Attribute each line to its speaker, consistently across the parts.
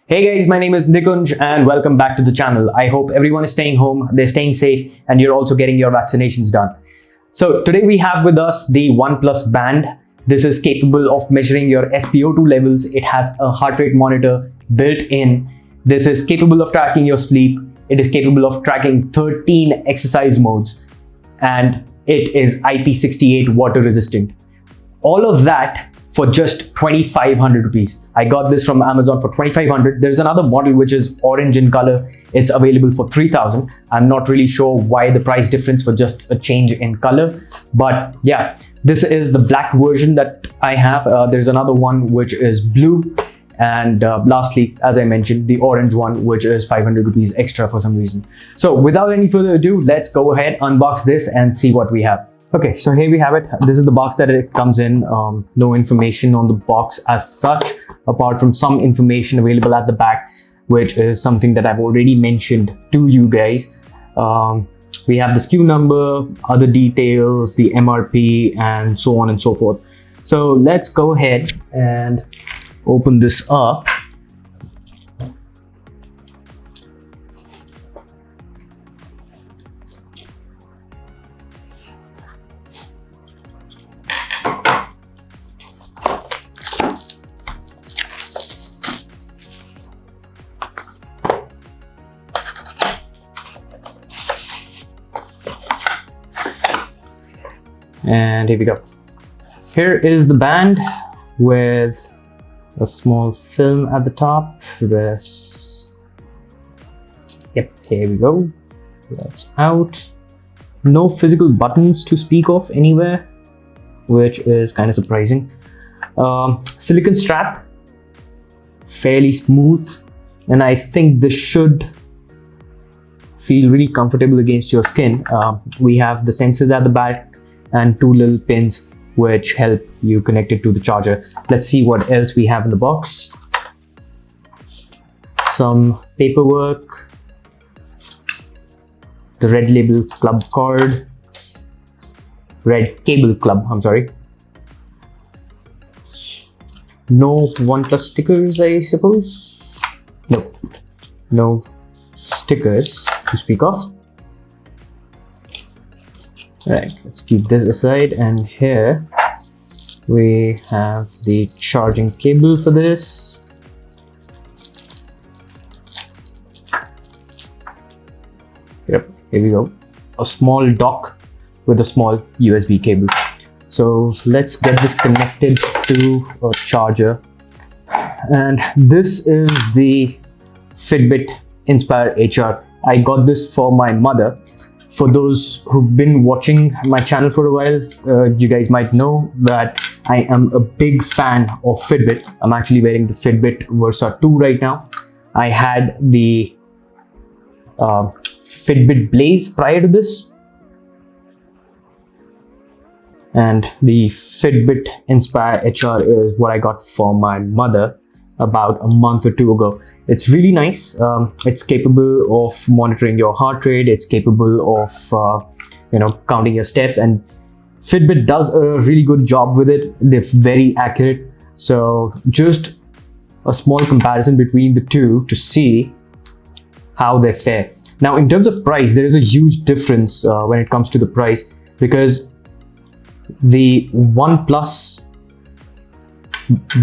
Speaker 1: Hey guys, my name is Nikunj and welcome back to the channel. I hope everyone is staying home, they're staying safe, and you're also getting your vaccinations done. So today we have with us the Oneplus band. This is capable of measuring your SpO2 levels. It has a heart rate monitor built in. This is capable of tracking your sleep. It is capable of tracking 13 exercise modes, and it is IP68 water resistant. All of that for just 2,500 rupees. I got this from Amazon for 2,500. There's another model which is orange in color. It's available for 3,000. I'm not really sure why the price difference for just a change in color, but yeah, this is the black version that I have. There's another one which is blue, and lastly, as I mentioned, the orange one, which is 500 rupees extra for some reason. So without any further ado, let's go ahead, unbox this and see what we have. Okay, so here we have it. This is the box that it comes in. No information on the box as such, apart from some information available at the back, which is something that I've already mentioned to you guys. We have the SKU number, other details, the MRP, and so on and so forth. So let's go ahead and open this up. And here we go. Here is the band with a small film at the top. Yep, here we go. That's out. No physical buttons to speak of anywhere, which is kind of surprising. Silicone strap, fairly smooth, and I think this should feel really comfortable against your skin. We have the sensors at the back and two little pins which help you connect it to the charger. Let's see what else we have in the box. Some paperwork, the red label club card, red cable club, I'm sorry. No Oneplus stickers, I suppose. No stickers to speak of. Right, let's keep this aside, and here we have the charging cable for this. Yep, here we go. A small dock with a small USB cable. So let's get this connected to a charger. And this is the Fitbit Inspire HR. I got this for my mother. For those who've been watching my channel for a while, you guys might know that I am a big fan of Fitbit. I'm actually wearing the Fitbit Versa 2 right now. I had the Fitbit Blaze prior to this, and the Fitbit Inspire HR is what I got for my mother about a month or two ago. It's really nice. It's capable of monitoring your heart rate. It's capable of counting your steps, and Fitbit does a really good job with it. They're very accurate. So just a small comparison between the two to see how they fare. Now, in terms of price, there is a huge difference when it comes to the price, because the Oneplus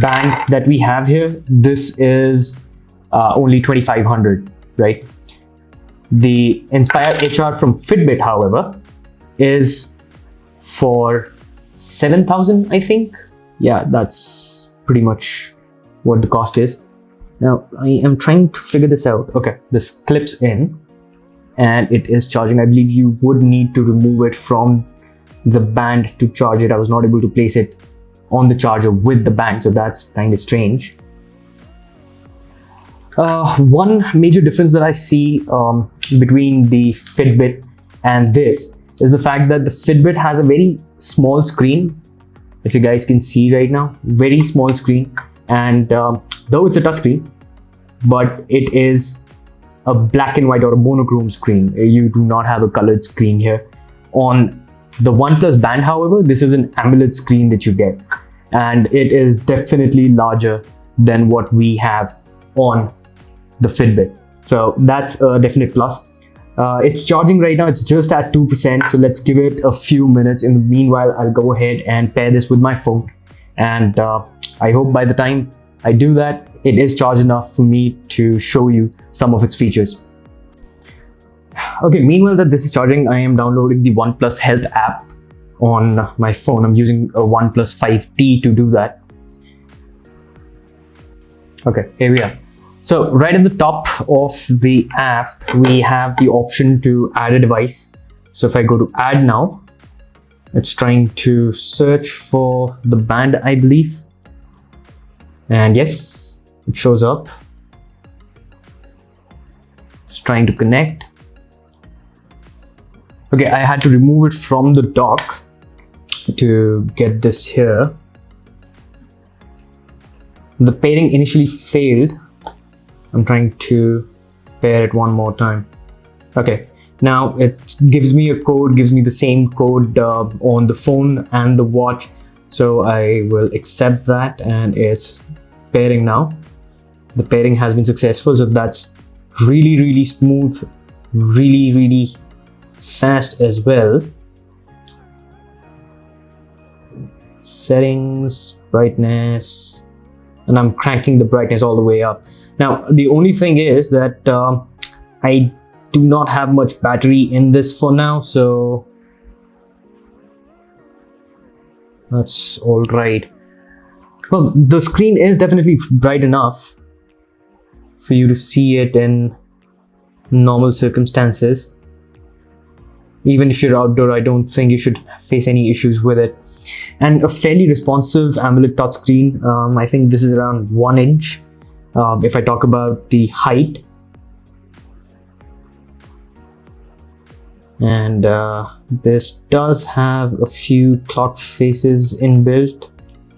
Speaker 1: band that we have here, this is only 2,500, right? The Inspire HR from Fitbit, however, is for 7,000, I think. Yeah, that's pretty much what the cost is. Now, I am trying to figure this out. Okay, this clips in and it is charging. I believe you would need to remove it from the band to charge it. I was not able to place it on the charger with the band, so that's kind of strange. One major difference that I see between the Fitbit and this is the fact that the Fitbit has a very small screen. If you guys can see right now, very small screen, and though it's a touch screen, but it is a black and white or a monochrome screen. You do not have a colored screen here. On the Oneplus band, however, this is an AMOLED screen that you get, and it is definitely larger than what we have on the Fitbit. So that's a definite plus. It's charging right now, it's just at 2%, so let's give it a few minutes. In the meanwhile, I'll go ahead and pair this with my phone, and I hope by the time I do that, it is charged enough for me to show you some of its features. Okay, meanwhile that this is charging, I am downloading the Oneplus Health app on my phone. I'm using a Oneplus 5T to do that. Okay, here we are. So right at the top of the app, we have the option to add a device. So if I go to add now, it's trying to search for the band, I believe. And yes, it shows up. It's trying to connect. Okay, I had to remove it from the dock to get this here. The pairing initially failed. I'm trying to pair it one more time. Okay, now it gives me a code, gives me the same code on the phone and the watch. So I will accept that, and it's pairing now. The pairing has been successful, so that's really smooth, really fast as well. Settings, brightness, and I'm cranking the brightness all the way up. Now the only thing is that I do not have much battery in this for now, so that's all right. Well, the screen is definitely bright enough for you to see it in normal circumstances. Even if you're outdoor, I don't think you should face any issues with it. And a fairly responsive AMOLED touchscreen. I think this is around 1 inch. If I talk about the height. And this does have a few clock faces inbuilt.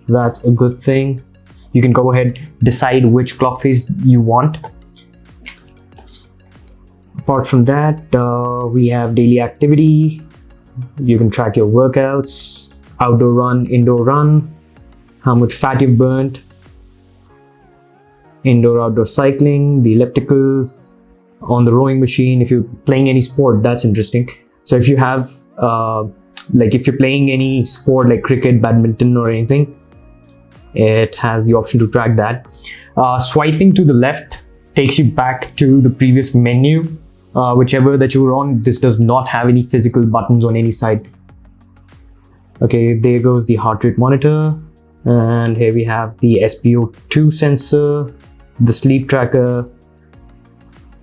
Speaker 1: That's a good thing. You can go ahead, decide which clock face you want. Apart from that, we have daily activity. You can track your workouts, outdoor run, indoor run, how much fat you've burnt, indoor outdoor cycling, the elliptical, on the rowing machine. If you're playing any sport, that's interesting. So if you have if you're playing any sport like cricket, badminton or anything, it has the option to track that. Swiping to the left takes you back to the previous menu, whichever that you were on. This does not have any physical buttons on any side. Okay, there goes the heart rate monitor, and here we have the SpO2 sensor, the sleep tracker,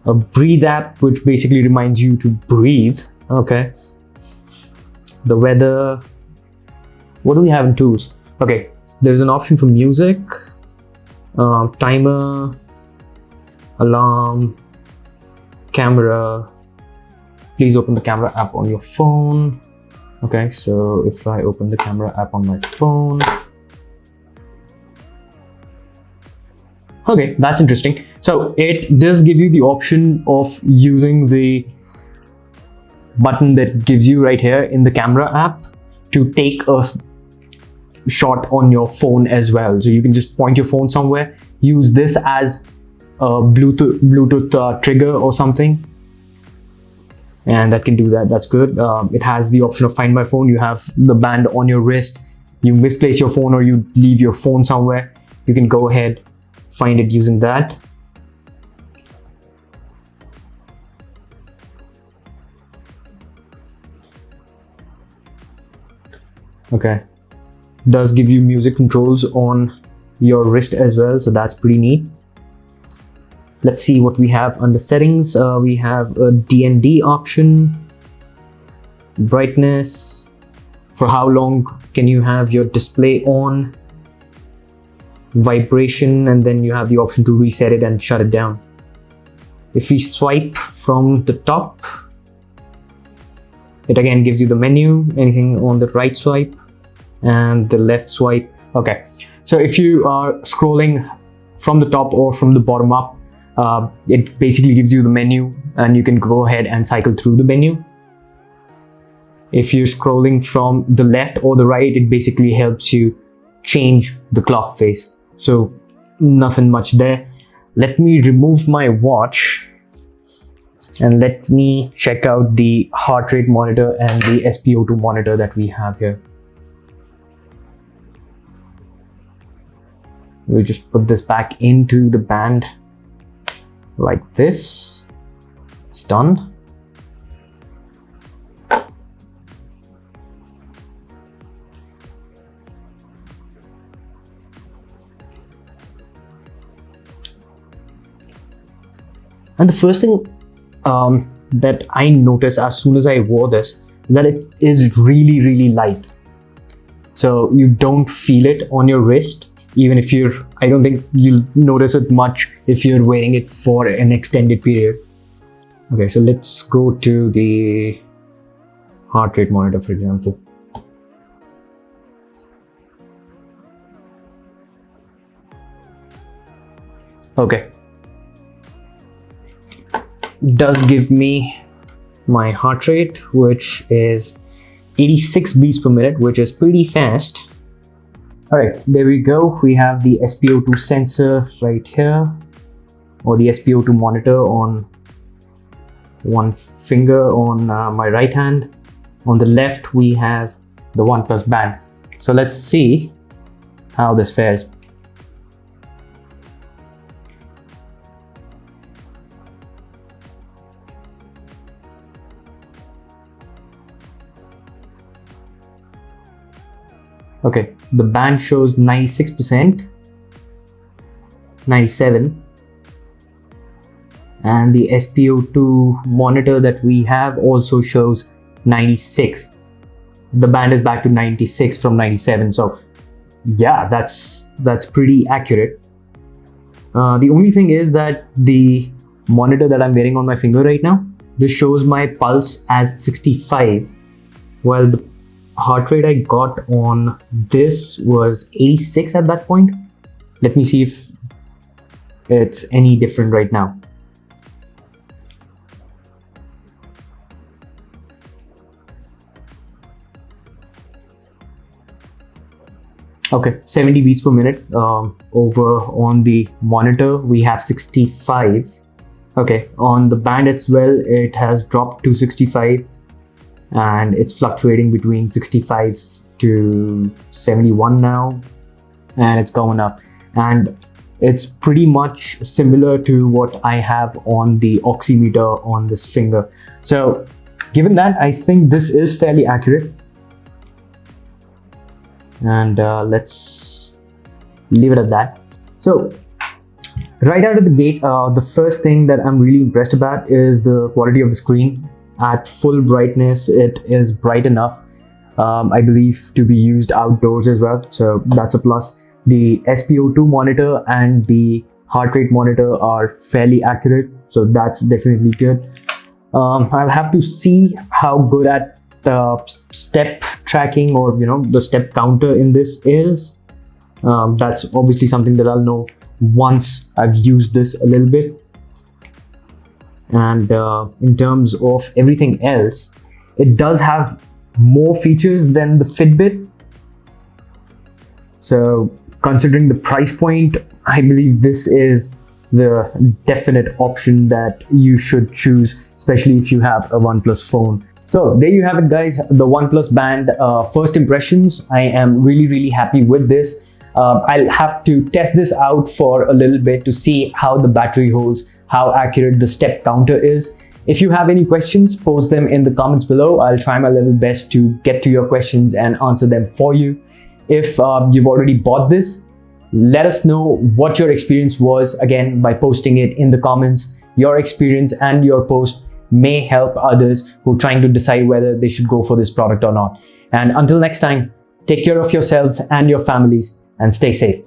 Speaker 1: a breathe app which basically reminds you to breathe. Okay, the weather. What do we have in tools? Okay, there's an option for music, timer, alarm, camera. Please open the camera app on your phone. Okay, so if I open the camera app on my phone. Okay, that's interesting. So it does give you the option of using the button that gives you right here in the camera app to take a shot on your phone as well. So you can just point your phone somewhere, use this as a Bluetooth trigger or something, and that can do that. That's good. It has the option of Find My Phone. You have the band on your wrist. You misplace your phone or you leave your phone somewhere, you can go ahead, find it using that. Okay, does give you music controls on your wrist as well, so that's pretty neat. Let's see what we have under settings. We have a DND option, brightness, for how long can you have your display on, vibration, and then you have the option to reset it and shut it down. If we swipe from the top, it again gives you the menu, anything on the right swipe and the left swipe. Okay, so if you are scrolling from the top or from the bottom up, it basically gives you the menu and you can go ahead and cycle through the menu. If you're scrolling from the left or the right, it basically helps you change the clock face. So nothing much there. let me remove my watch and let me check out the heart rate monitor and the SpO2 monitor that we have here. We just put this back into the band like this. It's done. And the first thing that I noticed as soon as I wore this is that it is really light. So you don't feel it on your wrist, even if I don't think you'll notice it much if you're wearing it for an extended period. Okay, so let's go to the heart rate monitor, for example. Okay. Does give me my heart rate, which is 86 beats per minute, which is pretty fast. All right, there we go. We have the SpO2 sensor right here, or the SpO2 monitor on one finger on my right hand. On the left, we have the Oneplus band. So let's see how this fares. Okay, the band shows 96%, 97, and the SpO2 monitor that we have also shows 96. The band is back to 96 from 97, so yeah, that's pretty accurate. The only thing is that the monitor that I'm wearing on my finger right now, this shows my pulse as 65, while the heart rate I got on this was 86 at that point. Let me see if it's any different right now. Okay, 70 beats per minute. Over on the monitor, we have 65. Okay, on the band as well, it has dropped to 65. And it's fluctuating between 65 to 71 now, and it's going up, and it's pretty much similar to what I have on the oximeter on this finger. So given that, I think this is fairly accurate, and let's leave it at that. So right out of the gate, the first thing that I'm really impressed about is the quality of the screen. At full brightness, it is bright enough, I believe, to be used outdoors as well. So that's a plus. The SpO2 monitor and the heart rate monitor are fairly accurate. So that's definitely good. I'll have to see how good at step tracking, or the step counter in this is. That's obviously something that I'll know once I've used this a little bit. And in terms of everything else, it does have more features than the Fitbit. So considering the price point, I believe this is the definite option that you should choose, especially if you have a OnePlus phone. So there you have it, guys, the OnePlus band. First impressions, I am really happy with this. I'll have to test this out for a little bit to see how the battery holds, how accurate the step counter is. If you have any questions, post them in the comments below. I'll try my level best to get to your questions and answer them for you. If you've already bought this, let us know what your experience was, again, by posting it in the comments. Your experience and your post may help others who are trying to decide whether they should go for this product or not. And until next time, take care of yourselves and your families and stay safe.